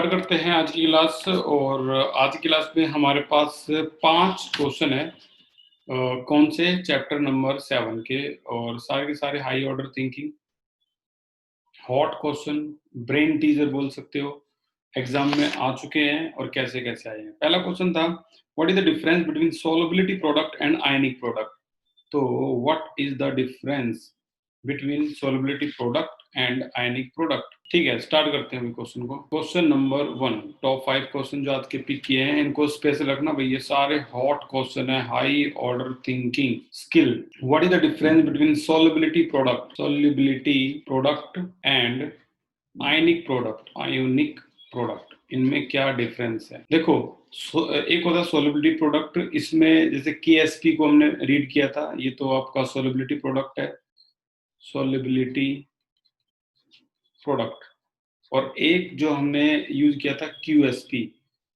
Start करते हैं आज की क्लास। और आज की क्लास में हमारे पास 5 क्वेश्चन है। कौन से? चैप्टर नंबर 7 के, और सारे के सारे high order thinking, hot question, brain teaser बोल सकते हो, एग्जाम में आ चुके हैं और कैसे कैसे आए हैं। पहला क्वेश्चन था, what is the difference between solubility product and ionic product? तो what is the difference between solubility product and ionic product? ठीक है, स्टार्ट करते हैं क्वेश्चन को। क्वेश्चन नंबर 1, टॉप 5 क्वेश्चन जो आज के पिक किए हैं इनको स्पेशल रखना भाई, ये सारे हॉट क्वेश्चन है, high order thinking skill. What is the difference between solubility product and ionic product, इनमें क्या डिफरेंस है? देखो, एक होता है सोलबिलिटी प्रोडक्ट, इसमें जैसे KSP को हमने रीड किया था, ये तो आपका सोलबिलिटी प्रोडक्ट है, सोलबिलिटी प्रोडक्ट। और एक जो हमने यूज किया था QSP,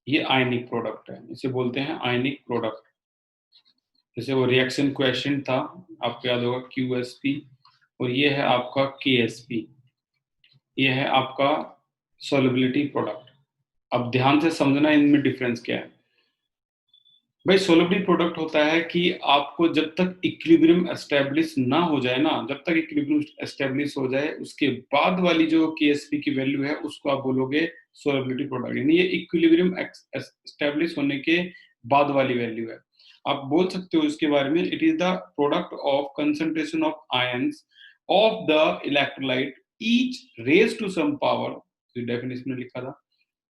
ये आयनिक प्रोडक्ट है, इसे बोलते हैं आयनिक प्रोडक्ट। जैसे वो रिएक्शन क्वेश्चन था, आपको याद होगा QSP, और ये है आपका KSP, ये है आपका सोलबिलिटी प्रोडक्ट। अब ध्यान से समझना इनमें डिफरेंस क्या है। भाई, सोलबिलिटी प्रोडक्ट होता है कि आपको जब तक इक्विलिब्रियम एस्टेब्लिश ना हो जाए ना, जब तक इक्विलिब्रियम एस्टेब्लिश हो जाए उसके बाद वाली जो KSP की वैल्यू है उसको आप बोलोगे सोलबिलिटी प्रोडक्ट, यानी ये इक्विलिब्रियम एस्टेब्लिश होने के बाद वाली वैल्यू है। आप बोल सकते हो इसके बारे में, it is the product of concentration of ions of the electrolyte each raise to some power, definition में लिखा था,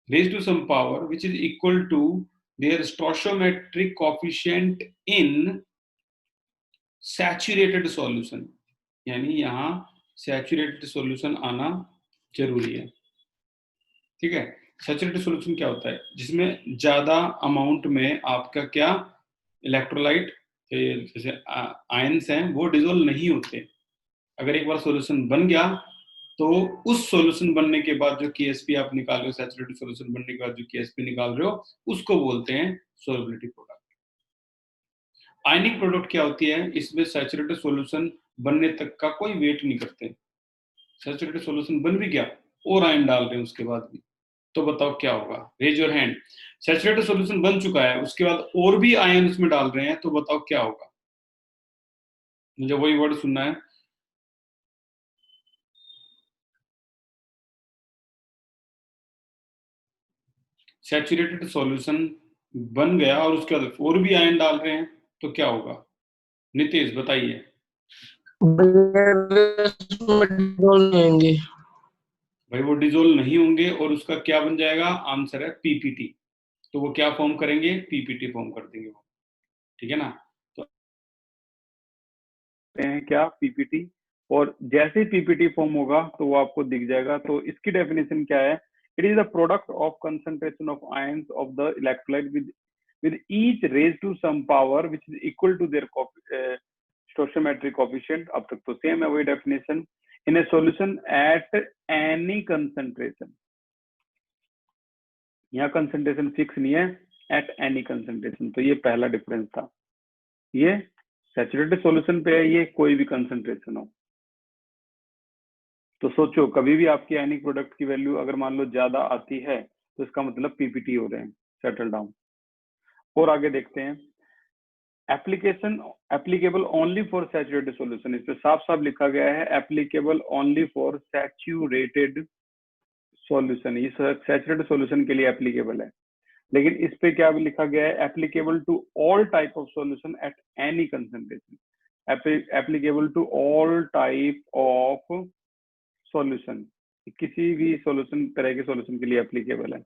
raised to some power which is equal to their stoichiometric coefficient in saturated solution। यानी यहाँ saturated solution आना जरूरी है। ठीक है, सैचुरेटेड सॉल्यूशन क्या होता है? जिसमें ज्यादा अमाउंट में आपका क्या, इलेक्ट्रोलाइट जैसे आयंस हैं वो डिसॉल्व नहीं होते। अगर एक बार सॉल्यूशन बन गया तो उस सॉल्यूशन बनने के बाद जो KSP आप निकाल रहे हो, सैचुरेटेड सॉल्यूशन बनने के बाद जो KSP निकाल रहे हो, उसको बोलते हैं सोलबिलिटी प्रोडक्ट। आयनिक प्रोडक्ट क्या होती है? इसमें सैचुरेटेड सॉल्यूशन बनने तक का कोई वेट नहीं करते। सैचुरेटेड सॉल्यूशन बन भी गया और आयन डाल रहे हैं उसके बाद भी, तो बताओ क्या होगा? Raise your hand. Saturated solution बन चुका है, उसके बाद और भी आयन उसमें डाल रहे हैं, तो बताओ क्या होगा? मुझे वही वर्ड सुनना है। सैचुरेटेड सॉल्यूशन बन गया और उसके बाद और भी आयन डाल रहे हैं, तो क्या होगा? नितेश बताइए। भाई वो डिजोल्व नहीं होंगे और उसका क्या बन जाएगा? आंसर है PPT। तो वो क्या फॉर्म करेंगे? PPT फॉर्म कर देंगे वो। ठीक है ना? तो हैं क्या PPT, और जैसे ही PPT फॉर्म होगा तो वो आपको दिख जाएगा। तो इसकी डेफिनेशन क्या है? It is the product of concentration of ions of the electrolyte with each raised to some power which is equal to their stoichiometric coefficient। अब तक तो सेम है वही definition. In A solution at any concentration, यहाँ concentration fix नहीं है, eight any concentration. तो ये पहला डिफरेंस था। ये सैचुरेटेड सॉल्यूशन पे है, ये कोई भी कंसंट्रेशन हो। तो सोचो, कभी भी आपकी आयनिक प्रोडक्ट की वैल्यू अगर मान लो ज्यादा आती है तो इसका मतलब PPT हो रहे हैं, सेटल डाउन। और आगे देखते हैं, application applicable only for saturated solution. इस पे साफ साफ लिखा गया है applicable only for saturated solution. ये सैचुरेटेड सॉल्यूशन के लिए एप्लीकेबल है, लेकिन इस पे क्या लिखा गया है? Applicable to all type of solution at any concentration. Applicable to all type of solution, किसी भी सॉल्यूशन, तरह के सॉल्यूशन के लिए एप्लीकेबल है।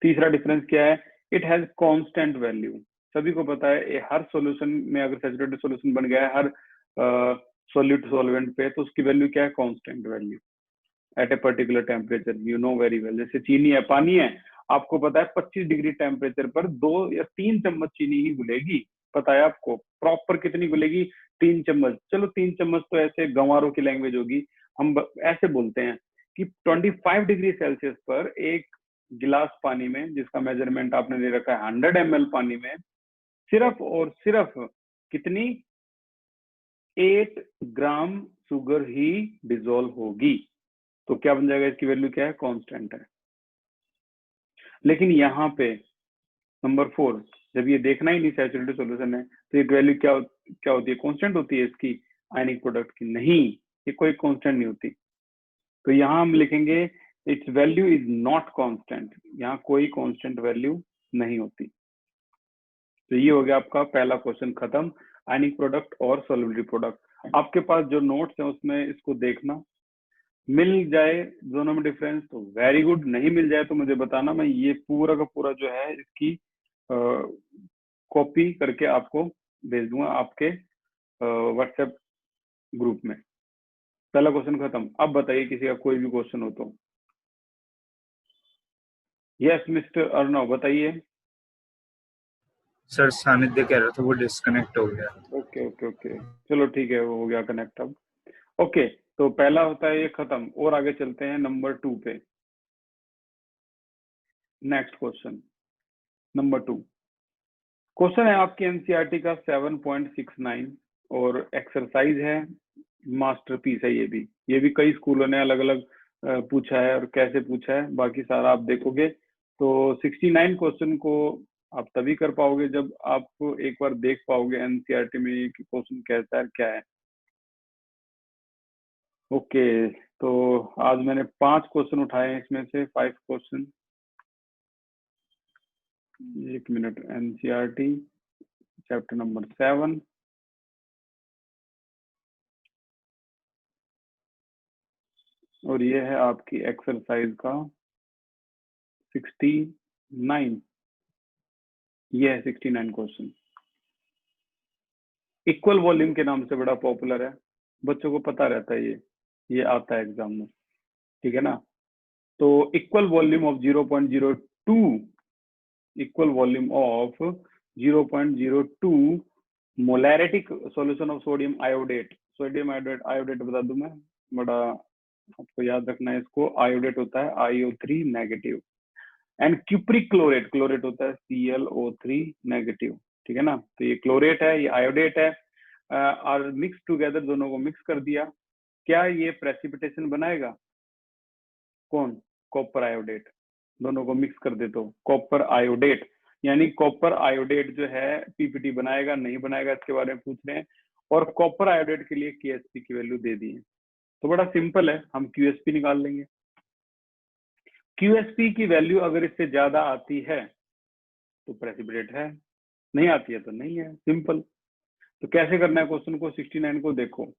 तीसरा डिफरेंस क्या है? It has constant value. सभी को पता है हर सॉल्यूशन में अगर सैचुरेटेड सॉल्यूशन बन गया है हर सॉल्यूट सॉल्वेंट पे, तो उसकी वैल्यू क्या है? Constant value at a particular temperature. You know very well. जैसे चीनी है, पानी है, आपको पता है 25 डिग्री टेम्परेचर पर 2 या 3 चम्मच चीनी ही घुलेगी। पता है आपको प्रॉपर कितनी घुलेगी? 3 चम्मच। चलो 3 चम्मच तो ऐसे गंवारों की लैंग्वेज होगी, हम ऐसे बोलते हैं कि 25 डिग्री सेल्सियस पर एक गिलास पानी में, जिसका मेजरमेंट आपने ले रखा है 100 ml पानी में, सिर्फ और सिर्फ कितनी? 8 ग्राम शुगर ही डिजोल्व होगी। तो क्या बन जाएगा? इसकी वैल्यू क्या है? कांस्टेंट है। लेकिन यहाँ पे नंबर 4 जब ये देखना ही नहीं सैचुरेटेड सॉल्यूशन है तो ये वैल्यू क्या होती है, कांस्टेंट होती है इसकी आयनिक प्रोडक्ट की? नहीं, ये कोई कांस्टेंट नहीं होती। तो यहाँ हम लिखेंगे it's value is not constant, यहाँ कोई कांस्टेंट वैल्यू नहीं होती। तो ये हो गया आपका पहला क्वेश्चन खत्म, आयनिक प्रोडक्ट और सॉल्युबिलिटी प्रोडक्ट। आपके पास जो नोट्स है उसमें इसको देखना, मिल जाए दोनों में डिफरेंस तो वेरी गुड, नहीं मिल जाए तो मुझे बताना, मैं ये पूरा का पूरा जो है इसकी कॉपी करके आपको भेज दूंगा आपके व्हाट्सएप ग्रुप में। पहला क्वेश्चन खत्म। अब बताइए किसी का कोई भी क्वेश्चन हो तो। यस मिस्टर अर्णव बताइए। सर सानिध्य कह रहा था वो डिस्कनेक्ट हो गया। ओके ओके ओके, चलो ठीक है, वो हो गया कनेक्ट अब। ओके, तो पहला होता है ये खत्म, और आगे चलते हैं नंबर 2 पे। नेक्स्ट क्वेश्चन नंबर 2 क्वेश्चन है आपकी एनसीईआरटी का 7.69 और एक्सरसाइज है, मास्टरपीस है। ये भी कई स्कूलों ने अलग अलग पूछा है और कैसे पूछा है बाकी सारा आप देखोगे। तो 69 क्वेश्चन को आप तभी कर पाओगे जब आप एक बार देख पाओगे एनसीईआरटी में कि क्वेश्चन कैसा है क्या है। ओके, तो आज मैंने 5 क्वेश्चन उठाए हैं, इसमें से 5 क्वेश्चन। एक मिनट, एनसीईआरटी चैप्टर नंबर 7 और ये है आपकी एक्सरसाइज का 69। ये है 69 क्वेश्चन। इक्वल वॉल्यूम के नाम से बड़ा पॉपुलर है, बच्चों को पता रहता है, ये आता है एग्जाम में, ठीक है ना। तो equal volume of 0.02, equal volume of 0.02 molarity solution of sodium iodate. Sodium iodate बता दूं मैं, बड़ा आपको याद रखना है इसको। आयोडेट होता है IO3 negative, and cupric chlorate, chlorate होता है ClO3 नेगेटिव, ठीक है ना। तो ये क्लोरेट है, ये आयोडेट है, और मिक्स टुगेदर, दोनों को मिक्स कर दिया, क्या ये प्रेसिपिटेशन बनाएगा? कौन? Copper iodate. दोनों को मिक्स कर दे तो कॉपर आयोडेट, यानी कॉपर आयोडेट जो है पीपीटी बनाएगा नहीं बनाएगा इसके बारे में पूछ रहे हैं। और कॉपर आयोडेट के लिए KSP की वैल्यू दे दी है, तो बड़ा सिंपल है, हम QSP निकाल लेंगे। QSP की वैल्यू अगर इससे ज्यादा आती है तो प्रेसिपिटेट है, नहीं आती है तो नहीं है, सिंपल। तो कैसे करना है क्वेश्चन को? 69 को देखो,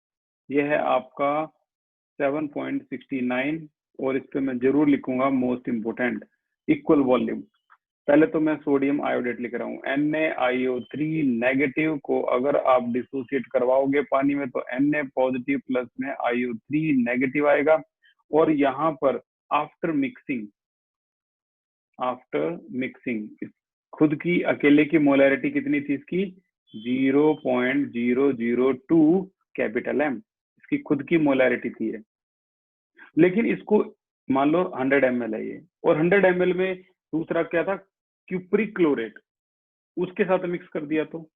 ये है आपका 7.69 और इस पे मैं जरूर लिखूंगा मोस्ट इंपोर्टेंट इक्वल वॉल्यूम। पहले तो मैं सोडियम आयोडेट लिख रहा हूँ, NaIO3 नेगेटिव को अगर आप डिसोसिएट करवाओगे पानी में तो Na पॉजिटिव प्लस में IO3 नेगेटिव आएगा। और यहाँ पर आफ्टर मिक्सिंग खुद की अकेले की मोलैरिटी कितनी थी इसकी? 0.002 कैपिटल M इसकी खुद की मोलैरिटी थी है। लेकिन इसको मान लो 100 ml है ये, और 100 ml में दूसरा क्या था? क्यूप्रिक क्लोरेट, उसके साथ मिक्स कर दिया तो,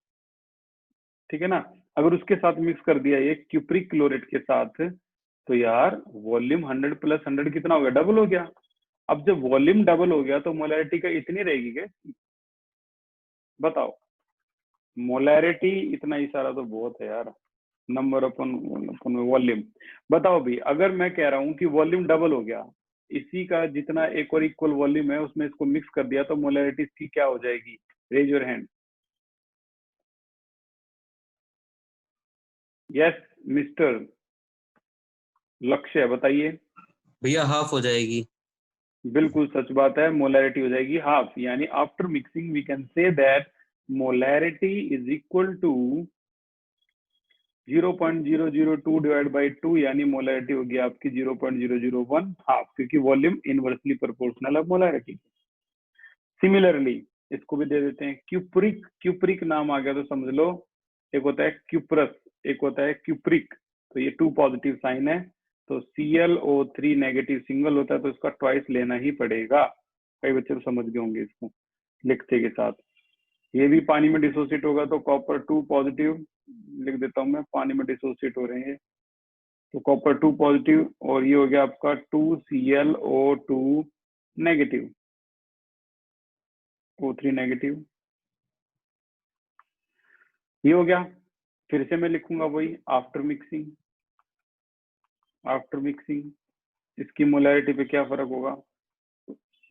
ठीक है ना। अगर उसके साथ मिक्स कर दिया ये क्यूप्रिक क्लोरेट के साथ, तो यार वॉल्यूम 100 प्लस 100 कितना हो गया? डबल हो गया। अब जब वॉल्यूम डबल हो गया तो मोलैरिटी का इतनी रहेगी क्या? बताओ, मोलैरिटी इतना ही सारा तो बहुत है यार, नंबर अपन वॉल्यूम। बताओ भी, अगर मैं कह रहा हूँ कि वॉल्यूम डबल हो गया, इसी का जितना एक और इक्वल वॉल्यूम है उसमें इसको मिक्स कर दिया तो मोलैरिटी इसकी क्या हो जाएगी? Raise your hand. Yes mister Lakshya बताइए। भैया हाफ हो जाएगी। बिल्कुल सच बात है, मोलैरिटी हो जाएगी हाफ, यानी after mixing we can say that molarity is equal to 0.002 divide by 2, यानी मोलैरिटी होगी आपकी 0.001 हाफ, क्योंकि वॉल्यूम इनवर्सली प्रोपोर्शनल है मोलैरिटी। सिमिलरली इसको भी दे देते हैं क्यूप्रिक, क्यूप्रिक नाम आ गया तो समझ लो एक होता है क्यूप्रस, एक होता है क्यूप्रिक, तो ये 2 पॉजिटिव साइन है, तो ClO3 नेगेटिव सिंगल होता है तो इसका ट्वाइस लेना ही पड़ेगा। कई बच्चे तो समझ गए होंगे इसको लिखते के साथ। ये भी पानी में डिसोसिएट होगा तो कॉपर 2 पॉजिटिव लिख देता हूं मैं, पानी में डिसोसिएट हो रहे हैं तो कॉपर 2 पॉजिटिव, और ये हो गया आपका 2ClO2 नेगेटिव। O3 negative. ये हो गया। फिर से मैं लिखूंगा वही आफ्टर मिक्सिंग। आफ्टर मिक्सिंग इसकी मोलैरिटी पे क्या फर्क होगा,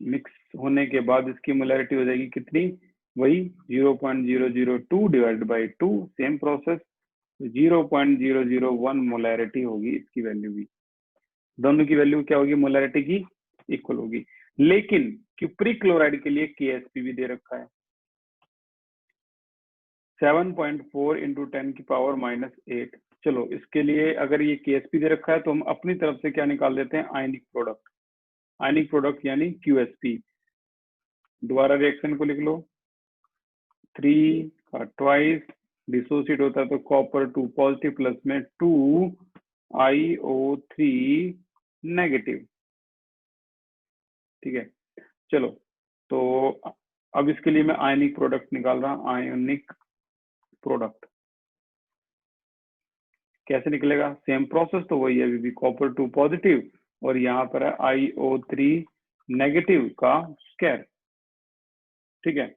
मिक्स होने के बाद इसकी मोलैरिटी हो जाएगी कितनी, वही 0.002 divided by 2, same process 0.001 molarity होगी इसकी वैल्यू भी। दोनों की वैल्यू क्या होगी, मोलैरिटी की इक्वल होगी। लेकिन क्यूप्रिक क्लोराइड के लिए KSP भी दे रखा है 7.4 इंटू 10⁻⁸। चलो इसके लिए अगर ये KSP दे रखा है तो हम अपनी तरफ से क्या निकाल देते हैं, आयनिक प्रोडक्ट। आयनिक प्रोडक्ट यानी QSP। दोबारा रिएक्शन को लिख लो, 3 का ट्वाइस डिसोसिएट होता है तो कॉपर 2 पॉजिटिव प्लस में 2 IO3 नेगेटिव। ठीक है, चलो तो अब इसके लिए मैं आयनिक प्रोडक्ट निकाल रहा हूं। आयनिक प्रोडक्ट कैसे निकलेगा, सेम प्रोसेस तो वही है अभी भी, कॉपर 2 पॉजिटिव और यहाँ पर है IO3 नेगेटिव का स्क्वायर। ठीक है,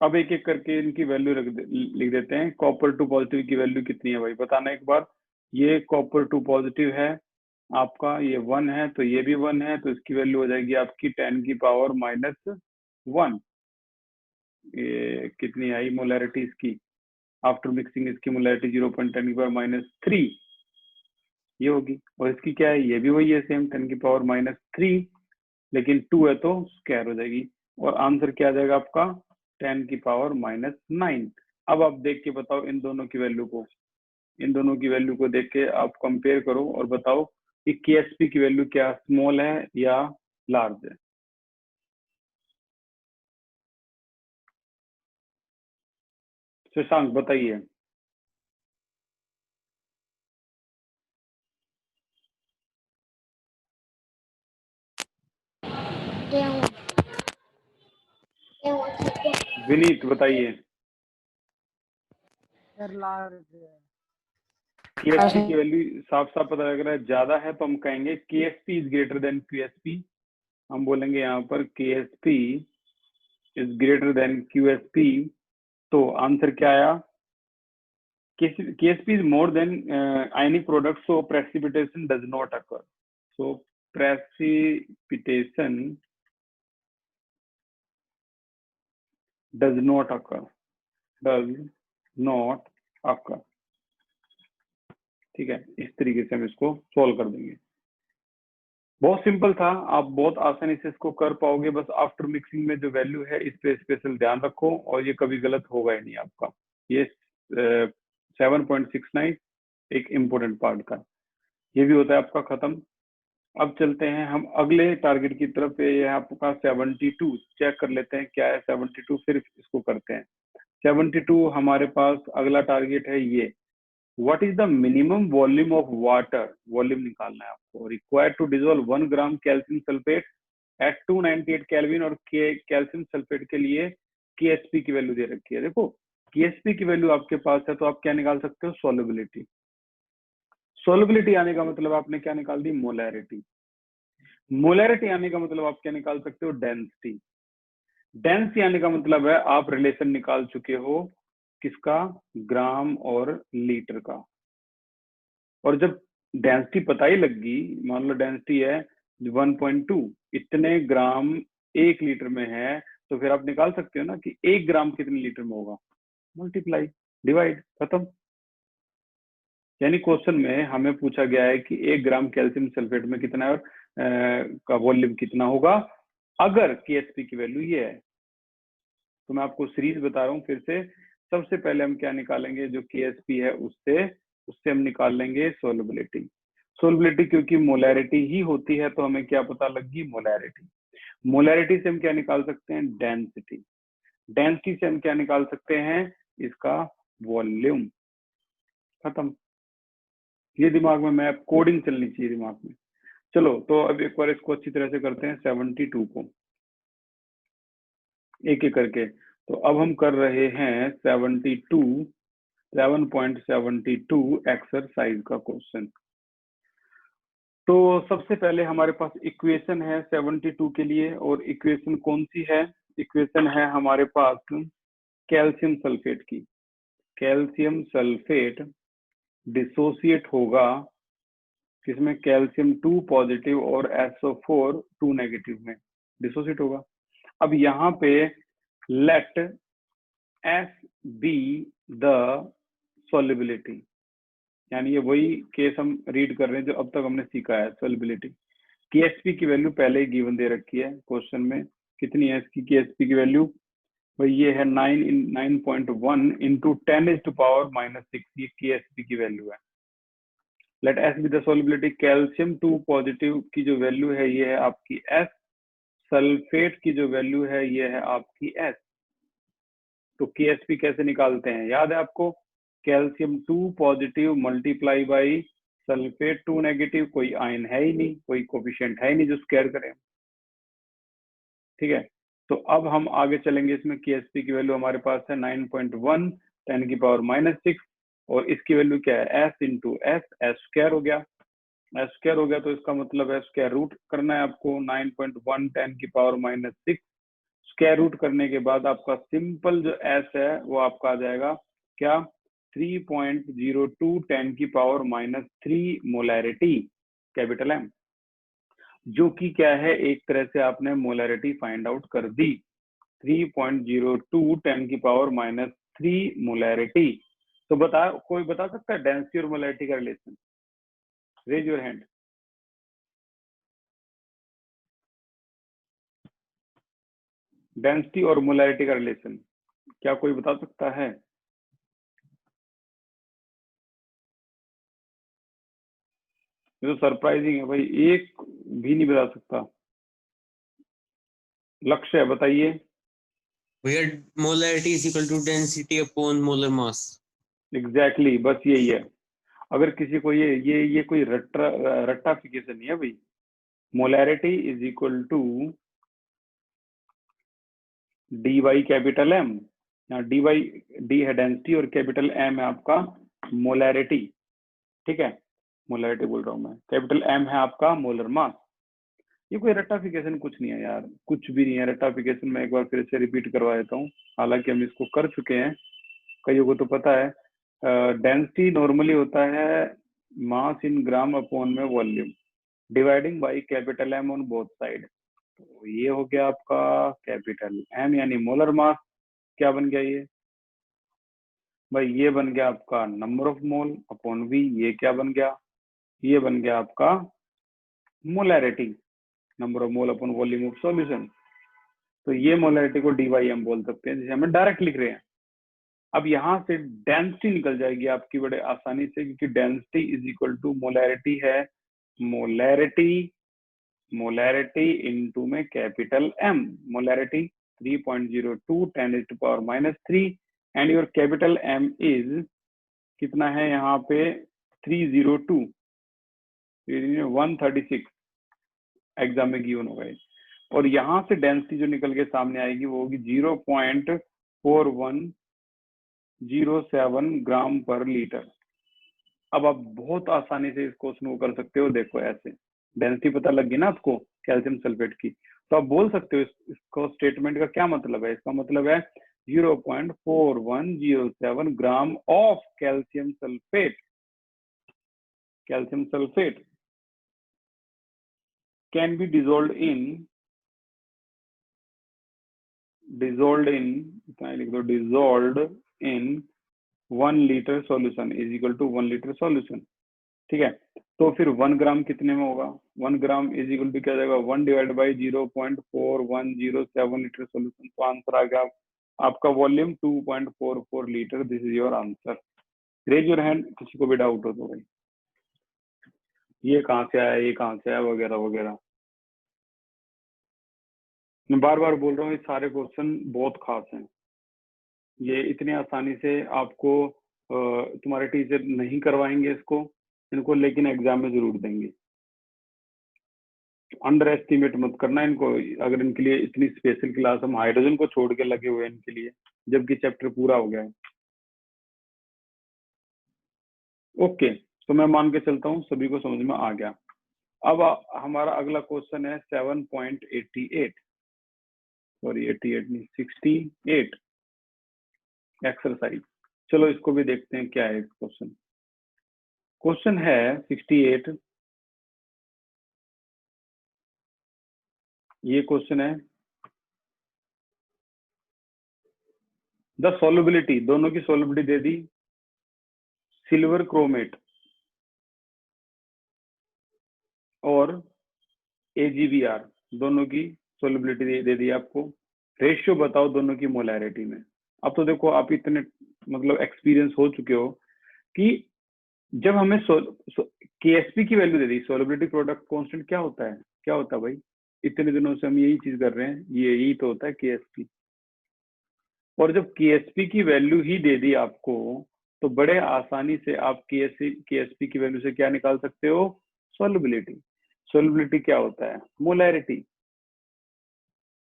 अब एक एक करके इनकी वैल्यू लिख देते हैं। कॉपर 2 पॉजिटिव की वैल्यू कितनी है भाई बताना एक बार। ये कॉपर 2 पॉजिटिव है आपका, ये 1 है तो ये भी 1 है, तो इसकी वैल्यू हो जाएगी आपकी 10⁻⁻1। ये कितनी आई मोलैरिटी इसकी, आफ्टर मिक्सिंग इसकी मोलैरिटी 0.10⁻³ ये होगी। और इसकी क्या है, ये भी वही है सेम 10⁻³ लेकिन 2 है तो स्क्वायर हो जाएगी। और आंसर क्या आ जाएगा आपका 10⁻⁹। अब आप देख के बताओ इन दोनों की वैल्यू को, इन दोनों की वैल्यू को देख के आप कंपेयर करो और बताओ कि KSP की वैल्यू क्या स्मॉल है या लार्ज है। शशांक बताइए। विनीत बताइए। KSP की वैल्यू साफ साफ पता लग रहा है ज्यादा है तो हम कहेंगे KSP is greater than QSP। हम बोलेंगे यहाँ पर KSP is greater than QSP। तो आंसर क्या आया, KSP is more than ionic product, so precipitation does not occur. So precipitation does not occur. Does not occur. ठीक है, इस तरीके से हम इसको सोल्व कर देंगे। बहुत सिंपल था, आप बहुत आसानी से इसको कर पाओगे। बस आफ्टर मिक्सिंग में जो वैल्यू है इस पे स्पेशल ध्यान रखो और ये कभी गलत होगा ही नहीं आपका। ये 7.69 एक इम्पोर्टेंट पार्ट का, ये भी होता है आपका खत्म। अब चलते हैं हम अगले टारगेट की तरफ। ये आपका 72 चेक कर लेते हैं क्या है 72, फिर इसको करते हैं। 72 हमारे पास अगला टारगेट है ये, what is the minimum volume of water, volume निकालना है आपको, required to dissolve 1 gram calcium sulphate at 298 kelvin. और कैल्शियम सल्फेट के लिए KSP की वैल्यू दे रखी है। देखो KSP की वैल्यू आपके पास है तो आप क्या निकाल सकते हो, सोलबिलिटी। सोलबिलिटी आने का मतलब आपने क्या निकाल दी, मोलैरिटी। मोलैरिटी आने का मतलब आप क्या निकाल सकते हो, डेंसिटी। डेंसिटी आने का मतलब है आप रिलेशन निकाल चुके हो किसका, ग्राम और लीटर का। और जब डेंसिटी पता ही लग गई, मान लो डेंसिटी है 1.2, इतने ग्राम 1 लीटर में है, तो फिर आप निकाल सकते हो ना कि 1 ग्राम कितने लीटर में होगा, मल्टीप्लाई डिवाइड, खत्म। यानी क्वेश्चन में हमें पूछा गया है कि 1 ग्राम कैल्शियम सल्फेट में कितना है का वॉल्यूम कितना होगा अगर KSP की वैल्यू ये है। तो मैं आपको सीरीज बता रहा हूँ फिर से। सबसे पहले हम क्या निकालेंगे, जो KSP है उससे हम निकाल लेंगे सोलबिलिटी। सोलबिलिटी क्योंकि मोलैरिटी ही होती है तो हमें क्या पता लगी, मोलैरिटी। मोलैरिटी से हम क्या निकाल सकते हैं, डेंसिटी। डेंसिटी से हम क्या निकाल सकते हैं, इसका वॉल्यूम, खत्म। ये दिमाग में मैप कोडिंग चलनी चाहिए दिमाग में। चलो तो अब एक बार इसको अच्छी तरह से करते हैं 72 को एक एक करके। तो अब हम कर रहे हैं 7.72 एक्सरसाइज का क्वेश्चन। तो सबसे पहले हमारे पास इक्वेशन है 72 के लिए, और इक्वेशन कौन सी है, इक्वेशन है हमारे पास कैल्शियम सल्फेट की। कैल्शियम सल्फेट डिसोसिएट होगा किसमें, कैल्शियम 2 पॉजिटिव और SO4 2 नेगेटिव में डिसोसिएट होगा। अब यहाँ पे let S be the solubility, यानी ये वही केस हम रीड कर रहे हैं जो अब तक हमने सीखा है। सॉल्युबिलिटी, KSP की वैल्यू पहले ही गिवन दे रखी है क्वेश्चन में, कितनी है इसकी KSP की वैल्यू, भाई ये है 9.1 इंटू 10⁻⁻6, ये KSP की वैल्यू है। Let S be the solubility, calcium 2 positive की जो वैल्यू है ये है आपकी S, सल्फेट की जो वैल्यू है ये है आपकी S। तो KSP कैसे निकालते हैं, याद है आपको, calcium 2 positive multiply by sulphate 2 negative, कोई आयन है ही नहीं, कोई कोफिशिएंट है ही नहीं जो स्क्वायर करें, ठीक है। तो अब हम आगे चलेंगे, इसमें KSP की वैल्यू हमारे पास है 9.1 10⁻⁻6 और इसकी वैल्यू क्या है S into S, S square हो गया, S स्क्वायर हो गया तो इसका मतलब है स्क्वायर रूट करना है आपको। 9.1 10⁻⁻6 स्क्वायर रूट करने के बाद आपका सिंपल जो S है वो आपका आ जाएगा क्या, 3.02 10⁻³ मोलैरिटी कैपिटल M, जो कि क्या है, एक तरह से आपने मोलैरिटी फाइंड आउट कर दी। 3.02 10⁻³ मोलैरिटी। तो कोई बता सकता है डेंसिटी और मोलैरिटी का relation, raise your hand. Density और मोलैरिटी का रिलेशन क्या कोई बता सकता है? ये तो सरप्राइजिंग है भाई, एक भी नहीं बता सकता। लक्ष्य है, बताइए। भैया molarity is equal to density upon molar mass. Exactly, बस यही है। अगर किसी को ये कोई रट्टाफिकेशन नहीं है भाई। Molarity is equal to D by capital M, यहाँ डी है डेंसिटी और कैपिटल एम है आपका मोलैरिटी, ठीक है। मोलैरिटी बोल रहा हूँ मैं, कैपिटल एम है आपका मोलर मास। ये कोई रट्टाफिकेशन कुछ नहीं है यार, कुछ भी नहीं है रट्टाफिकेशन। मैं एक बार फिर से रिपीट करवा देता हूँ, हालांकि हम इसको कर चुके हैं, कईयों को तो पता है। डेंसिटी नॉर्मली होता है मास इन ग्राम अपॉन में volume dividing by capital M on both side. तो ये हो गया आपका कैपिटल एम यानी मोलर मास। क्या बन गया ये भाई, ये बन गया आपका number of mole upon V. ये क्या बन गया, ये बन गया आपका molarity, number of mole upon volume of solution. तो ये मोलैरिटी को DYM बोल सकते हैं, जिसे हमें डायरेक्ट लिख रहे हैं। अब यहाँ से डेंसिटी निकल जाएगी आपकी बड़े आसानी से, क्योंकि density is equal to molarity है, मोलैरिटी इनटू में capital M, molarity 3.02 10⁻³ and your capital M is कितना है यहाँ पे 302 136 एग्जाम में गिवन होगा। और यहाँ से डेंसिटी जो निकल के सामने आएगी वो होगी 0.4107 ग्राम पर लीटर। अब आप बहुत आसानी से इस क्वेश्चन को कर सकते हो। देखो ऐसे डेंसिटी पता लग गई ना आपको कैल्शियम सल्फेट की, तो आप बोल सकते हो इसको स्टेटमेंट का क्या मतलब है। इसका मतलब है 0.4107 gram of calcium sulphate can be dissolved in dissolved in 1 litre solution is equal to 1 litre solution, ठीक है। तो फिर 1 ग्राम कितने में होगा, 1 ग्राम इज इक्वल टू क्या जाएगा 1 डिवाइड बाई 0.4107 लीटर सॉल्यूशन। तो आंसर आ गया आपका volume 2.44 litre. This is your answer. Raise your hand किसी को भी डाउट हो तो भाई, ये कहाँ से आया, ये कहाँ से आया, वगैरह वगैरह। मैं बार बार बोल रहा हूँ, ये सारे क्वेश्चन बहुत खास हैं। ये इतनी आसानी से आपको तुम्हारे टीचर नहीं करवाएंगे इनको, लेकिन एग्जाम में जरूर देंगे। अंडर एस्टिमेट मत करना इनको। अगर इनके लिए इतनी स्पेशल क्लास हम हाइड्रोजन को छोड़ के लगे हुए हैं इनके लिए, जबकि चैप्टर पूरा हो गया है। ओके, तो मैं मान के चलता हूँ सभी को समझ में आ गया। अब हमारा अगला क्वेश्चन है 7.88। सॉरी 88 नहीं 68 एक्सरसाइज। चलो इसको भी देखते हैं क्या है क्वेश्चन। क्वेश्चन है 68, ये क्वेश्चन है द सॉल्युबिलिटी, दोनों की सॉल्युबिलिटी दे दी, सिल्वर क्रोमेट और AgBr दोनों की सॉल्युबिलिटी दे दी आपको। रेशियो बताओ दोनों की मोलैरिटी में। अब तो देखो आप इतने मतलब एक्सपीरियंस हो चुके हो कि जब हमें KSP की वैल्यू दे दी, सॉल्युबिलिटी प्रोडक्ट कांस्टेंट क्या होता है, क्या होता है भाई? इतने दिनों से हम यही चीज कर रहे हैं, यही तो होता है KSP। और जब KSP की वैल्यू ही दे दी आपको, तो बड़े आसानी से आप KSP की वैल्यू से क्या निकाल सकते हो? सॉल्युबिलिटी। सॉल्युबिलिटी क्या होता है? मोलैरिटी।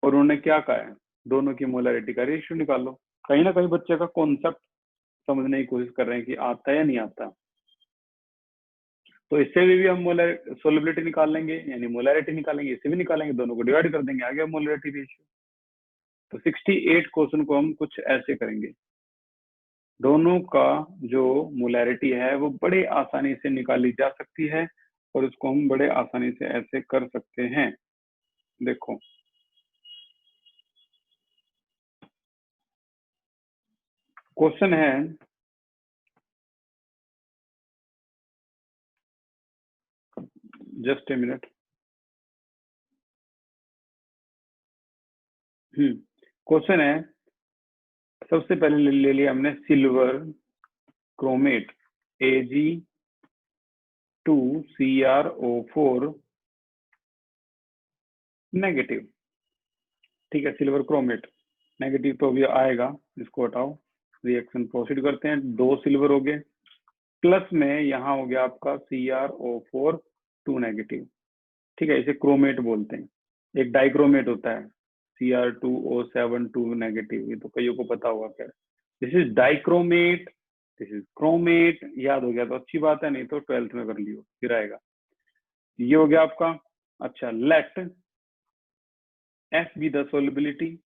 और उन्होंने क्या कहा है? दोनों की मोलैरिटी का रेशियो निकालो। कहीं ना कहीं बच्चे का कॉन्सेप्ट समझने की कोशिश कर रहे हैं कि आता है या नहीं आता। तो इससे भी हम सॉल्युबिलिटी निकाल लेंगे, यानी मोलैरिटी निकालेंगे, इससे भी निकालेंगे, दोनों को डिवाइड कर देंगे, आ गया मोलैरिटी रेशियो। तो 68 क्वेश्चन को हम कुछ ऐसे करेंगे, दोनों का जो मोलैरिटी है वो बड़े आसानी से निकाली जा सकती है और उसको हम बड़े आसानी से ऐसे कर सकते हैं। देखो क्वेश्चन है जस्ट ए मिनट। क्वेश्चन है, सबसे पहले ले लिया हमने सिल्वर क्रोमेट Ag2CrO4 नेगेटिव। ठीक है, सिल्वर क्रोमेट नेगेटिव तो अभी आएगा, इसको हटाओ, रिएक्शन प्रोसीड करते हैं। 2 सिल्वर हो गए, प्लस में यहाँ हो गया आपका CrO4 2 नेगेटिव। ठीक है, इसे क्रोमेट बोलते हैं। एक डाइक्रोमेट होता है Cr2O7 2 नेगेटिव, ये तो कईयों को पता होगा। क्या this is dichromate, this is chromate, याद हो गया तो अच्छी बात है, नहीं तो 12th में कर लियो फिर आएगा। ये हो गया आपका। अच्छा, let F be the solubility,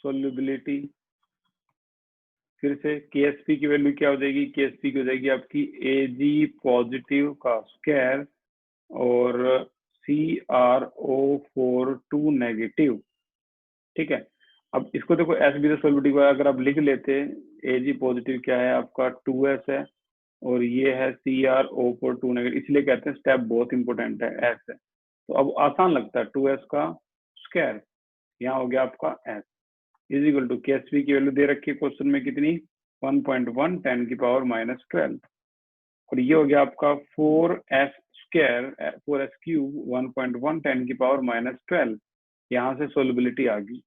solubility फिर से KSP की वैल्यू क्या हो जाएगी? KSP की हो जाएगी आपकी Ag पॉजिटिव का स्क्वायर और CrO4 2 नेगेटिव। ठीक है, अब इसको देखो एस बी सॉल्युबिलिटी को अगर आप लिख लेते, Ag पॉजिटिव क्या है आपका 2s है और ये है CrO4 2 नेगेटिव, इसलिए कहते हैं स्टेप बहुत इंपॉर्टेंट है, एस है। तो अब आसान लगता है, 2s का स्क्वायर, यहाँ हो गया आपका s is equal to KSP की वैल्यू दे रखी है क्वेश्चन में कितनी? 1.1 10 की पावर -12 और ये हो गया आपका 4s स्क्वायर 4s क्यूब 1.1 10 की पावर -12। यहाँ से सोल्युबिलिटी आ गई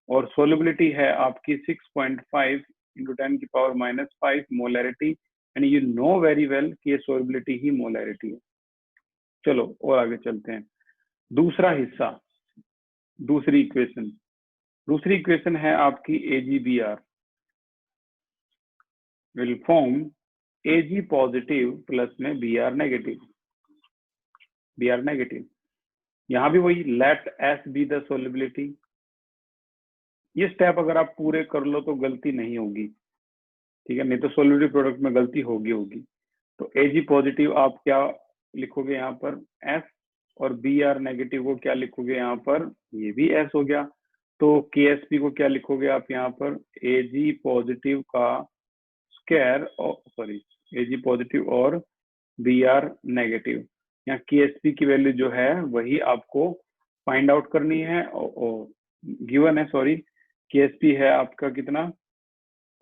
और सोल्युबिलिटी है आपकी 6.5 इंटू 10 की power -5 molarity, and you know very well कि ये सोल्युबिलिटी ही मोलैरिटी है। चलो और आगे चलते हैं। दूसरा हिस्सा, दूसरी इक्वेशन है आपकी AgBr will form Ag positive plus में Br नेगेटिव। यहाँ भी वही let S be the solubility. ये स्टेप अगर आप पूरे कर लो तो गलती नहीं होगी, ठीक है, नहीं तो सोल्युबिलिटी प्रोडक्ट में गलती होगी। तो Ag पॉजिटिव आप क्या लिखोगे यहाँ पर? S, और Br नेगेटिव को क्या लिखोगे यहाँ पर? ये भी S हो गया। तो KSP को क्या लिखोगे आप यहाँ पर? Ag पॉजिटिव का स्क्वायर, सॉरी Ag पॉजिटिव और Br नेगेटिव। यहाँ KSP की वैल्यू जो है वही आपको फाइंड आउट करनी है, गिवन है, सॉरी KSP है आपका कितना?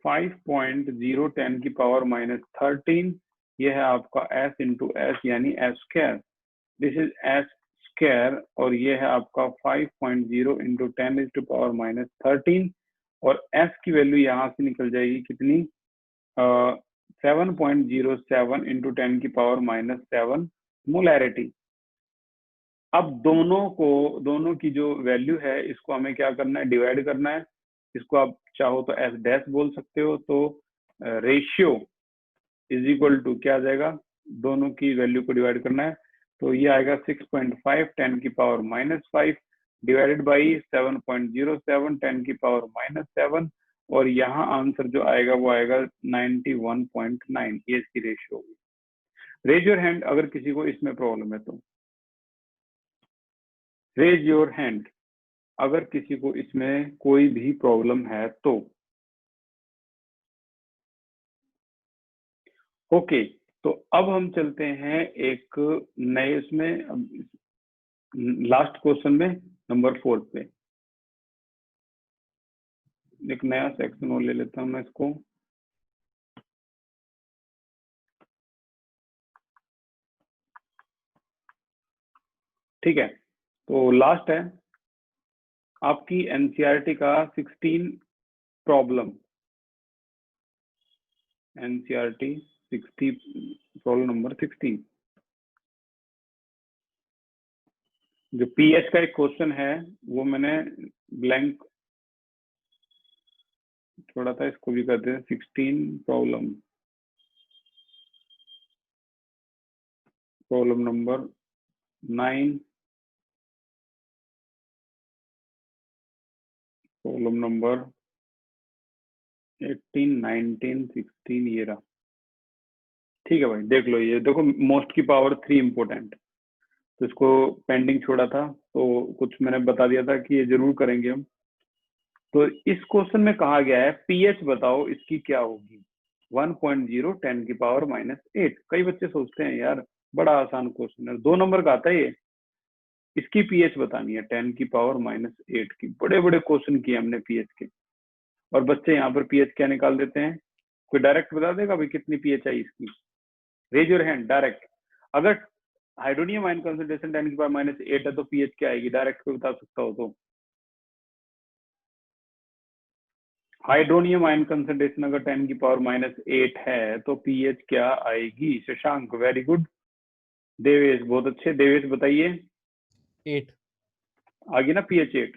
5.010 की पावर -13। ये है आपका S इंटू एस यानी S square, this is S square, और ये है आपका 5.0 इंटू 10 टू पावर -13 और S की वैल्यू यहाँ से निकल जाएगी कितनी? 7.07 इंटू 10 की पावर -7 मोलैरिटी। अब दोनों की जो वैल्यू है इसको हमें क्या करना है? डिवाइड करना है। इसको आप चाहो तो S डैश बोल सकते हो। तो रेशियो इज इक्वल टू क्या आ जाएगा? दोनों की वैल्यू को डिवाइड करना है तो ये आएगा 6.5 10 की पावर -5 डिवाइडेड बाई 7.07 10 की पावर -7, और यहाँ आंसर जो आएगा वो आएगा 91.9। ये इसकी रेशियो होगी। रेज योर हैंड अगर किसी को इसमें प्रॉब्लम है तो। रेज योर हैंड अगर किसी को इसमें कोई भी प्रॉब्लम है तो। ओके, तो अब हम चलते हैं एक नए उसमें, लास्ट क्वेश्चन में नंबर 4 पे। एक नया सेक्शन और ले लेता हूं मैं इसको। ठीक है, तो लास्ट है आपकी एनसीईआरटी का 16 प्रॉब्लम, एनसीईआरटी 60 प्रॉब्लम नंबर 16। जो पीएच का एक क्वेश्चन है वो मैंने ब्लैंक छोड़ा था, इसको भी करते हैं 16 प्रॉब्लम नंबर 9, प्रॉब्लम नंबर 18 19 16 ये रहा। ठीक है भाई, देख लो। ये देखो, मोस्ट की पावर 3 इंपोर्टेंट, तो इसको पेंडिंग छोड़ा था तो कुछ मैंने बता दिया था कि ये जरूर करेंगे हम। तो इस क्वेश्चन में कहा गया है पीएच बताओ इसकी क्या होगी। 1.0 10 की पावर -8। कई बच्चे सोचते हैं यार बड़ा आसान क्वेश्चन है, 2 नंबर का आता है ये। इसकी पीएच बतानी है 10 की पावर -8 की। बड़े बड़े क्वेश्चन किए हमने पीएच के, और बच्चे यहाँ पर पीएच क्या निकाल देते हैं। कोई डायरेक्ट बता देगा भाई कितनी पीएच आई इसकी? Raise your hand direct. अगर हाइड्रोनियम आयन कंसंट्रेशन 10 की पावर -8 है तो पीएच क्या आएगी? डायरेक्ट कोई बता सकता हो तो। हाइड्रोनियम आयन कंसंट्रेशन अगर 10 की पावर -8 है तो पीएच क्या आएगी? Shashank very good. देवेश बहुत अच्छे। देवेश बताइए। 8 आ गई ना पीएच 8।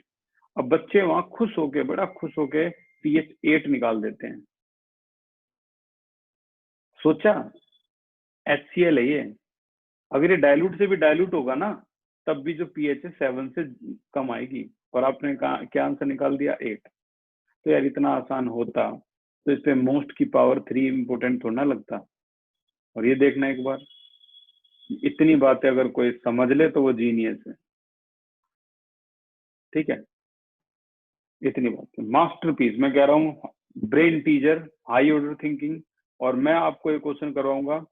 अब बच्चे वहां खुश होके, बड़ा खुश होके पीएच 8 निकाल देते हैं। सोचा HCl है ये। अगर ये डाइल्यूट से भी डाइल्यूट होगा ना तब भी जो पीएच है 7 से कम आएगी, और आपने कहा क्या आंसर निकाल दिया 8। तो यार इतना आसान होता तो इस पे मोस्ट की पावर 3 इंपोर्टेंट थोड़ा ना लगता। और ये देखना एक बार, इतनी बातें अगर कोई समझ ले तो वो जीनियस है। ठीक है, इतनी बातें मास्टरपीस। मैं कह रहा हूँ brain teaser, high order thinking. और मैं आपको एक क्वेश्चन करवाऊंगा,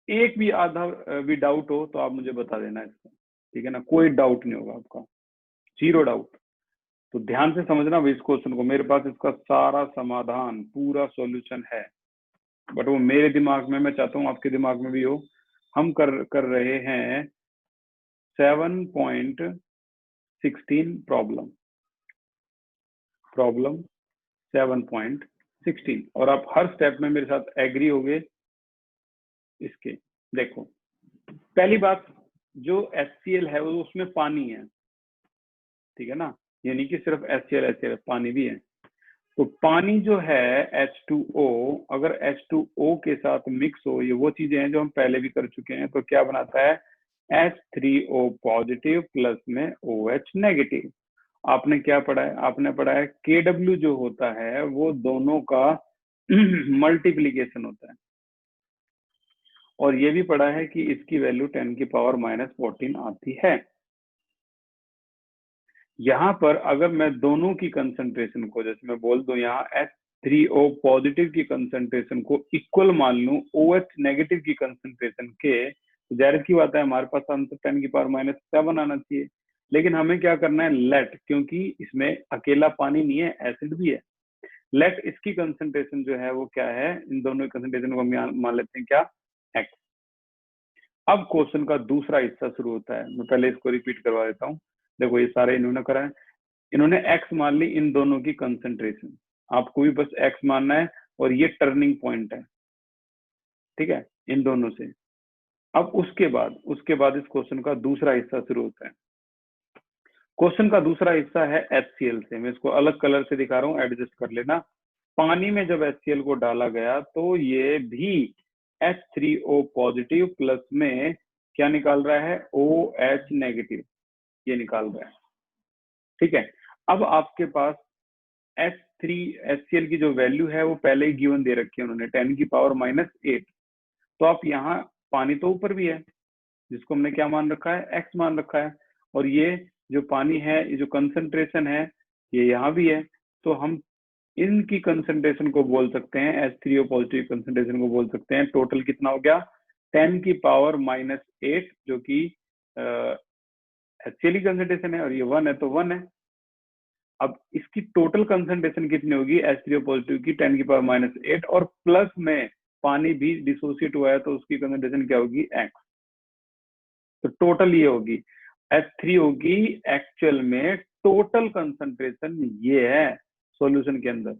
एक भी आधा भी डाउट हो तो आप मुझे बता देना इसका। ठीक है ना, कोई डाउट नहीं होगा आपका, 0 डाउट। तो ध्यान से समझना भाई इस क्वेश्चन को। मेरे पास इसका सारा समाधान, पूरा सॉल्यूशन है, बट वो मेरे दिमाग में, मैं चाहता हूँ आपके दिमाग में भी हो। हम कर रहे हैं 7.16 प्रॉब्लम 7.16, और आप हर स्टेप में मेरे साथ एग्री होगे इसके। देखो, पहली बात, जो HCl है वो उसमें पानी है, ठीक है ना, यानी कि सिर्फ HCl पानी भी है। तो पानी जो है H2O, अगर H2O के साथ मिक्स हो, ये वो चीजें हैं जो हम पहले भी कर चुके हैं, तो क्या बनाता है? H3O पॉजिटिव प्लस में OH नेगेटिव। आपने क्या पढ़ा है? आपने पढ़ा है KW जो होता है वो दोनों का मल्टीप्लीकेशन होता है, और ये भी पढ़ा है कि इसकी वैल्यू 10 की पावर -14 आती है। यहाँ पर अगर मैं दोनों की कंसंट्रेशन को, जैसे मैं बोल दूं यहाँ H3O पॉजिटिव की कंसंट्रेशन को इक्वल मान लूं OH नेगेटिव की कंसंट्रेशन के, तो जाहिर की बात है हमारे पास आंसर 10 की पावर -7 आना चाहिए। लेकिन हमें क्या करना है? लेट, क्योंकि इसमें अकेला पानी नहीं है, एसिड भी है। लेट इसकी कंसंट्रेशन जो है वो क्या है? इन दोनों की कंसंट्रेशन को मान लेते हैं क्या? X। अब क्वेश्चन का दूसरा हिस्सा शुरू होता है। मैं पहले इसको रिपीट करवा देता हूँ। देखो, ये सारे इन्होंने करा है। इन्होंने X मान ली इन दोनों की कंसंट्रेशन, आपको भी बस X मानना है, और ये टर्निंग पॉइंट है, ठीक है, इन दोनों से। अब उसके बाद इस क्वेश्चन का दूसरा हिस्सा शुरू होता है। क्वेश्चन का दूसरा हिस्सा है HCl से। मैं इसको अलग कलर से दिखा रहा हूँ, एडजस्ट कर लेना। पानी में जब HCl को डाला गया तो ये भी H3O पॉजिटिव प्लस में क्या निकाल रहा है, OH नेगेटिव, ये निकाल रहा है। ठीक है, अब आपके पास HCl की जो वैल्यू है वो पहले ही गिवन दे रखी है उन्होंने, 10⁻⁸। तो आप यहाँ, पानी तो ऊपर भी है जिसको हमने क्या मान रखा है, x मान रखा है, और ये जो पानी है, ये जो कंसंट्रेशन है ये यहाँ भी है, तो हम इनकी कंसंट्रेशन को बोल सकते हैं, H3O पॉजिटिव कंसंट्रेशन को बोल सकते हैं, टोटल कितना हो गया 10⁻⁸, जो कि HCl की कंसंट्रेशन है, और ये 1 है तो 1 है। अब इसकी टोटल कंसंट्रेशन कितनी होगी H3O पॉजिटिव की, 10⁻⁸, और प्लस में पानी भी डिसोसिएट हुआ है तो उसकी कंसंट्रेशन क्या होगी, x। तो टोटल ये होगी H3O की एक्चुअल में टोटल कंसंट्रेशन ये है सॉल्यूशन के अंदर।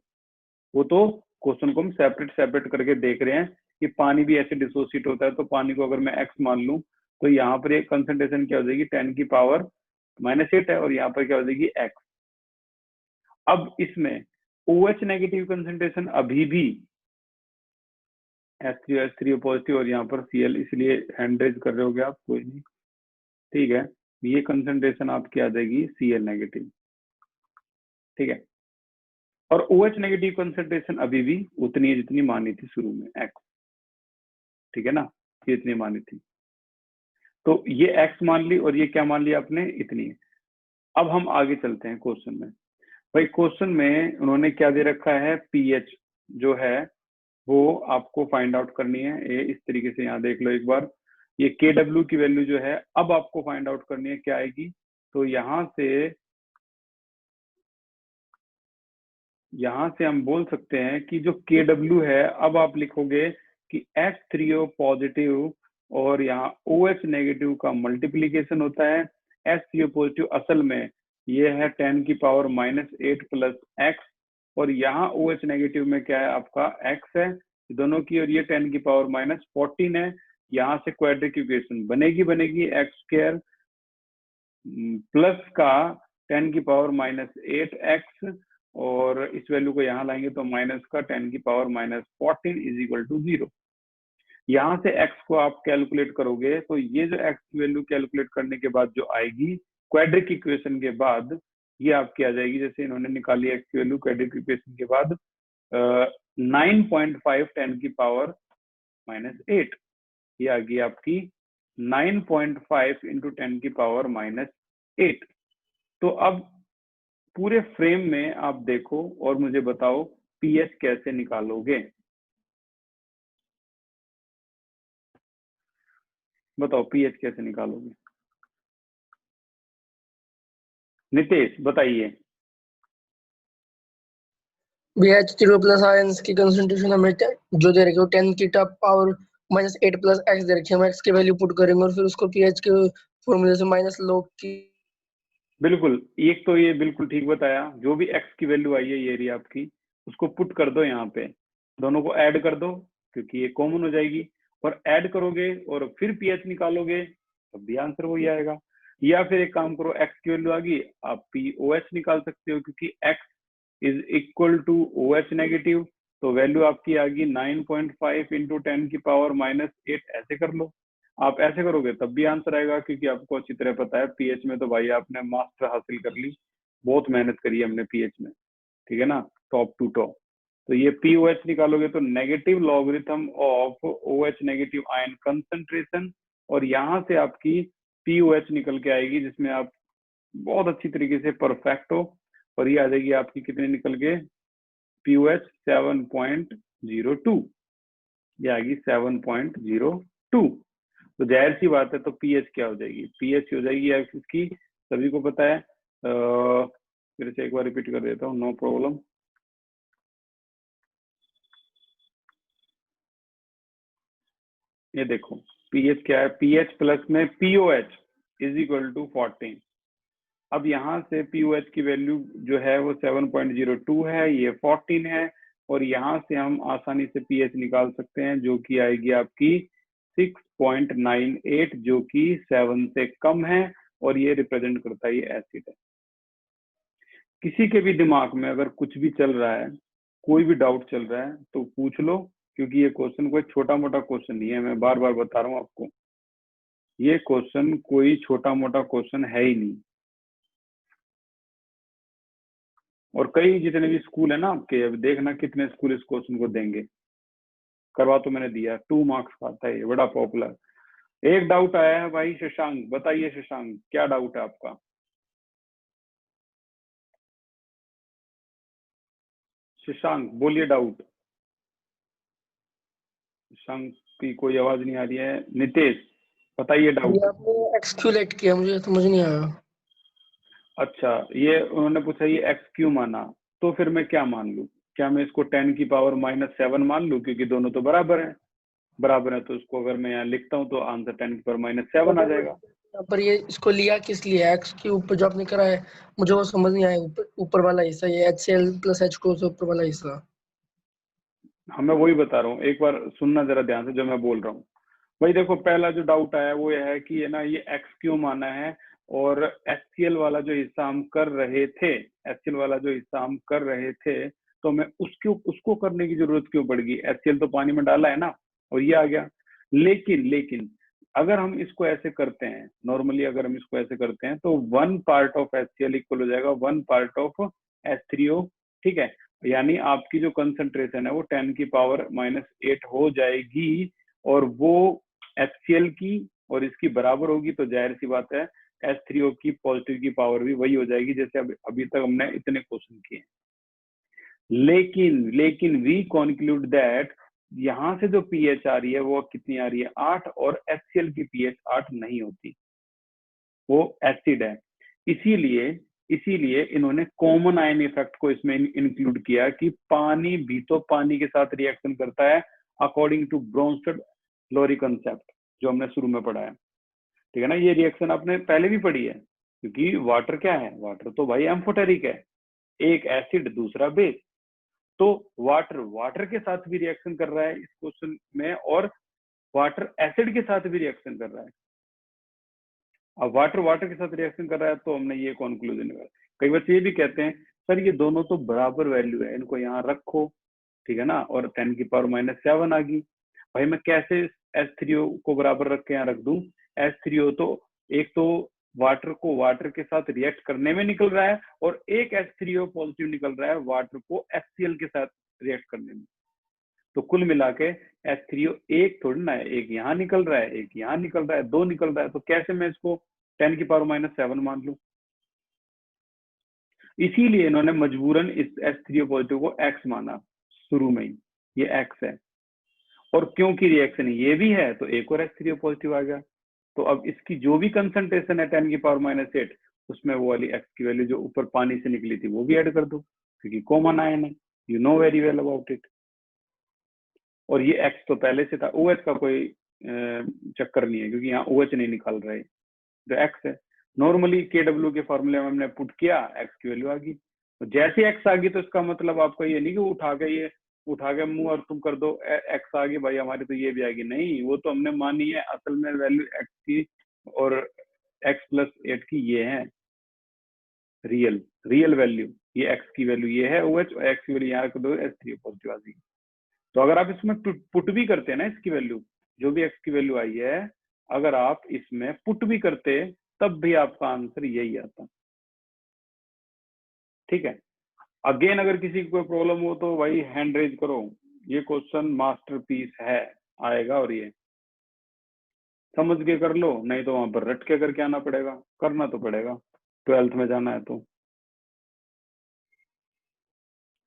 वो तो क्वेश्चन को हम सेपरेट करके देख रहे हैं कि पानी भी ऐसे डिसोसिएट होता है, तो पानी को अगर मैं x मान लूं तो यहाँ पर एक कंसंट्रेशन क्या हो जाएगी, 10⁻⁸ है, और यहाँ पर क्या हो जाएगी x। अब इसमें OH नेगेटिव कंसंट्रेशन अभी भी H3O पॉजिटिव, और यहाँ पर Cl, इसलिए हैंड रेज कर रहे होगे आप, कोई नहीं, ठीक है, ये कंसंट्रेशन आपकी आ जाएगी Cl नेगेटिव। ठीक है, और OH नेगेटिव कंसंट्रेशन अभी भी उतनी है जितनी मानी थी शुरू में, x। ठीक है ना, ये इतनी मानी थी, तो ये x मान ली, और ये क्या मान लिया आपने, इतनी है। अब हम आगे चलते हैं क्वेश्चन में। भाई क्वेश्चन में उन्होंने क्या दे रखा है, pH जो है वो आपको फाइंड आउट करनी है। ये इस तरीके से यहाँ देख लो एक बार, ये Kw की वैल्यू जो है अब आपको फाइंड आउट करनी है, क्या आएगी, तो यहाँ से हम बोल सकते हैं कि जो Kw है, अब आप लिखोगे कि H3O पॉजिटिव और यहाँ OH नेगेटिव का मल्टीप्लीकेशन होता है। HCO पॉजिटिव असल में ये है 10⁻⁸ प्लस x, और यहाँ OH नेगेटिव में क्या है आपका x है दोनों की, और ये 10⁻⁴ है। यहाँ से क्वाड्रिक इक्वेशन बनेगी x² प्लस का 10⁻⁸x, और इस वैल्यू को यहाँ लाएंगे तो माइनस का 10⁻⁴ इज इक्वल टू 0। यहाँ से x को आप कैलकुलेट करोगे तो ये जो x की वैल्यू कैलकुलेट करने के बाद जो आएगी क्वाड्रिक इक्वेशन के बाद, ये आपकी आ जाएगी, जैसे इन्होंने निकाली x की वैल्यू क्वाड्रिक इक्वेशन के बाद 9.5 10⁻⁸, ये आ गई आपकी 9.5 इंटू 10⁻⁸। तो अब पूरे फ्रेम में आप देखो और मुझे बताओ pH कैसे निकालोगे, बताओ pH कैसे निकालोगे, नितेश बताइए। BH3O प्लस आयंस की कंसंट्रेशन हमें जो दे रखी है 10⁻⁻8 प्लस x दे रखी है, हम x की वैल्यू पुट करेंगे और फिर उसको pH के फॉर्मूले से माइनस log की। बिल्कुल, एक तो ये बिल्कुल ठीक बताया, जो भी x की वैल्यू आई है ये रही आपकी, उसको पुट कर दो यहाँ पे, दोनों को ऐड कर दो क्योंकि ये कॉमन हो जाएगी, और ऐड करोगे और फिर pH निकालोगे तब भी आंसर वही आएगा। या फिर एक काम करो, x की वैल्यू आ गई, आप POH निकाल सकते हो क्योंकि x is equal to OH negative, तो वैल्यू आपकी आ गई 9.5 इंटू 10⁻⁸, ऐसे कर लो। आप ऐसे करोगे तब भी आंसर आएगा क्योंकि आपको अच्छी तरह पता है pH में तो भाई आपने मास्टर हासिल कर ली, बहुत मेहनत करी हमने pH में, ठीक है ना, टॉप टू टॉप। तो ये POH निकालोगे तो negative logarithm of OH negative ion concentration, और यहाँ से आपकी POH निकल के आएगी जिसमें आप बहुत अच्छी तरीके से परफेक्ट हो, और ये आ जाएगी आपकी कितने निकल के, POH 7.02, ये आएगी 7.02। तो जाहिर सी बात है तो pH क्या हो जाएगी, pH हो जाएगी इसकी, सभी को पता है, फिर से एक बार रिपीट कर देता हूँ, नो प्रॉब्लम। ये देखो pH क्या है, pH प्लस में POH इज इक्वल टू 14। अब यहाँ से POH की वैल्यू जो है वो 7.02 है, ये 14 है, और यहाँ से हम आसानी से pH निकाल सकते हैं जो कि आएगी आपकी 6.98, जो कि 7 से कम है, और ये रिप्रेजेंट करता है, ये एसिड है। किसी के भी दिमाग में अगर कुछ भी चल रहा है, कोई भी डाउट चल रहा है तो पूछ लो, क्योंकि ये क्वेश्चन कोई छोटा मोटा क्वेश्चन नहीं है, मैं बार बार बता रहा हूँ आपको, ये क्वेश्चन कोई छोटा मोटा क्वेश्चन है ही नहीं। और कई जितने भी स्कूल है ना आपके, अब देखना कितने स्कूल इस क्वेश्चन को देंगे। करवा तो मैंने दिया, 2 मार्क्स का आता है, ये बड़ा पॉपुलर। एक डाउट आया है भाई शशांक, बताइए शशांक क्या डाउट है आपका? शशांक बोलिए डाउट। शशांक की कोई आवाज नहीं आ रही है। नितेश बताइए डाउट। ये आपने एक्सक्यूलेट किया, मुझे समझ नहीं आया। अच्छा, ये उन्होंने पूछा ये x क्यों माना, तो फिर मैं क्या मान लूं? क्या मैं इसको 10 की पावर -7 मान लूं, क्योंकि दोनों तो बराबर है। बराबर है तो इसको अगर मैं यहाँ लिखता हूँ तो आंसर 10 की पावर -7 आ जाएगा। यहाँ पर ये इसको लिया किस लिए? एक्स के ऊपर जो आपने करा है मुझे वो समझ नहीं आया। ऊपर वाला हिस्सा, ये HCl + H2O से ऊपर वाला हिस्सा। हाँ मैं वही बता रहा हूँ, एक बार सुनना जरा ध्यान से जो मैं बोल रहा हूँ। भाई देखो, पहला जो डाउट आया वो ये है कि है ना ये x क्यों माना है, और HCl वाला जो हिस्सा हम कर रहे थे, HCl वाला जो हिस्सा हम कर रहे थे, तो मैं उसको करने की जरूरत क्यों पड़ गई? HCl तो पानी में डाला है ना, और ये आ गया। लेकिन अगर हम इसको ऐसे करते हैं, नॉर्मली अगर हम इसको ऐसे करते हैं तो 1 पार्ट ऑफ HCl इक्वल हो जाएगा 1 पार्ट ऑफ H3O। ठीक है, यानी आपकी जो कंसंट्रेशन है वो 10 की पावर -8 हो जाएगी, और वो HCl की और इसकी बराबर होगी, तो जाहिर सी बात है H3O की पॉजिटिव की पावर भी वही हो जाएगी जैसे अभी तक हमने इतने क्वेश्चन किए। लेकिन वी कॉन्क्लूड दैट यहां से जो pH आ रही है वो कितनी आ रही है? 8, और HCl की pH 8 नहीं होती, वो एसिड है। इसीलिए इन्होंने कॉमन आयन इफेक्ट को इसमें इंक्लूड किया कि पानी भी तो पानी के साथ रिएक्शन करता है अकॉर्डिंग टू ब्रोंस्टेड-लोरी कंसेप्ट जो हमने शुरू में पढ़ा है। ठीक है ना, ये रिएक्शन आपने पहले भी पढ़ी है, क्योंकि वाटर क्या है? वाटर तो भाई एम्फोटेरिक है, एक एसिड दूसरा बेस। तो वाटर के साथ भी रिएक्शन कर रहा है इस क्वेश्चन में, और वाटर एसिड के साथ भी रिएक्शन कर रहा है। अब वाटर के साथ रिएक्शन कर रहा है तो हमने ये कंक्लूजन निकाला। कई बच्चे ये भी कहते हैं सर ये दोनों तो बराबर वैल्यू है, इनको यहाँ रखो, ठीक है ना, और 10 की पावर -7 आ गई। भाई मैं कैसे H3O को बराबर रख के यहाँ रख दूं? H3O तो एक तो वाटर को वाटर के साथ रिएक्ट करने में निकल रहा है, और एक H3O पॉजिटिव निकल रहा है वाटर को HCl के साथ रिएक्ट करने में। तो कुल मिला के H3O एक थोड़ी ना है, एक यहाँ निकल रहा है, एक यहाँ निकल रहा है, 2 निकल रहा है, तो कैसे मैं इसको 10 की पावर -7 मान लूं? इसीलिए इन्होंने मजबूरन इस H3O पॉजिटिव को X माना शुरू में ही, ये X है। और क्योंकि रिएक्शन ये भी है तो एक और H3O पॉजिटिव आ गया। तो अब इसकी जो भी कंसंट्रेशन है 10 की पावर -8, उसमें वो वाली X की वैल्यू जो ऊपर पानी से निकली थी वो भी ऐड कर दो, क्योंकि कॉमन आयन है, you know very well about it. और ये X तो पहले से था, OH का कोई चक्कर नहीं है, क्योंकि यहाँ OH नहीं निकाल रहे, तो X है। नॉर्मली KW के फॉर्मूले में हमने पुट किया, X की वैल्यू आ गई। तो जैसे X आ गई तो इसका मतलब आपका ये नहीं कि उठा के मुंह और तुम कर दो X आ गई भाई हमारी तो ये भी आएगी, नहीं, वो तो हमने मानी है। असल में वैल्यू X की और X + 8 की ये है रियल वैल्यू, ये X की वैल्यू ये है OH, और X की वैल्यू यहाँ रख दो, H3O पॉजिटिव आ जाएगी। तो अगर आप इसमें पुट भी करते हैं ना, इसकी वैल्यू जो भी X की वैल्यू आई है, अगर आप इसमें पुट भी करते तब भी आपका आंसर यही आता। ठीक है, अगेन अगर किसी को कोई प्रॉब्लम हो तो भाई हैंड रेज करो, ये क्वेश्चन मास्टरपीस है, आएगा, और ये समझ के कर लो, नहीं तो वहां पर रट के करके आना पड़ेगा, करना तो पड़ेगा, 12th में जाना है तो।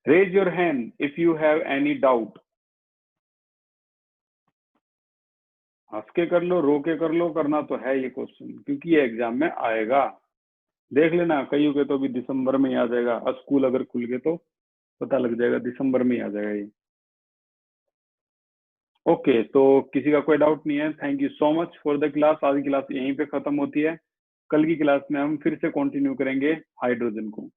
Raise your hand if you have any doubt. हंस के कर लो, रो के कर लो, करना तो है ये क्वेश्चन, क्योंकि ये एग्जाम में आएगा। देख लेना, कईयों के तो अभी दिसंबर में ही आ जाएगा, स्कूल अगर खुल गए तो पता लग जाएगा, दिसंबर में ही आ जाएगा ये। ओके, तो किसी का कोई डाउट नहीं है? Thank you so much for the class. आज की क्लास यहीं पे खत्म होती है, कल की क्लास में हम फिर से कंटिन्यू करेंगे हाइड्रोजन को।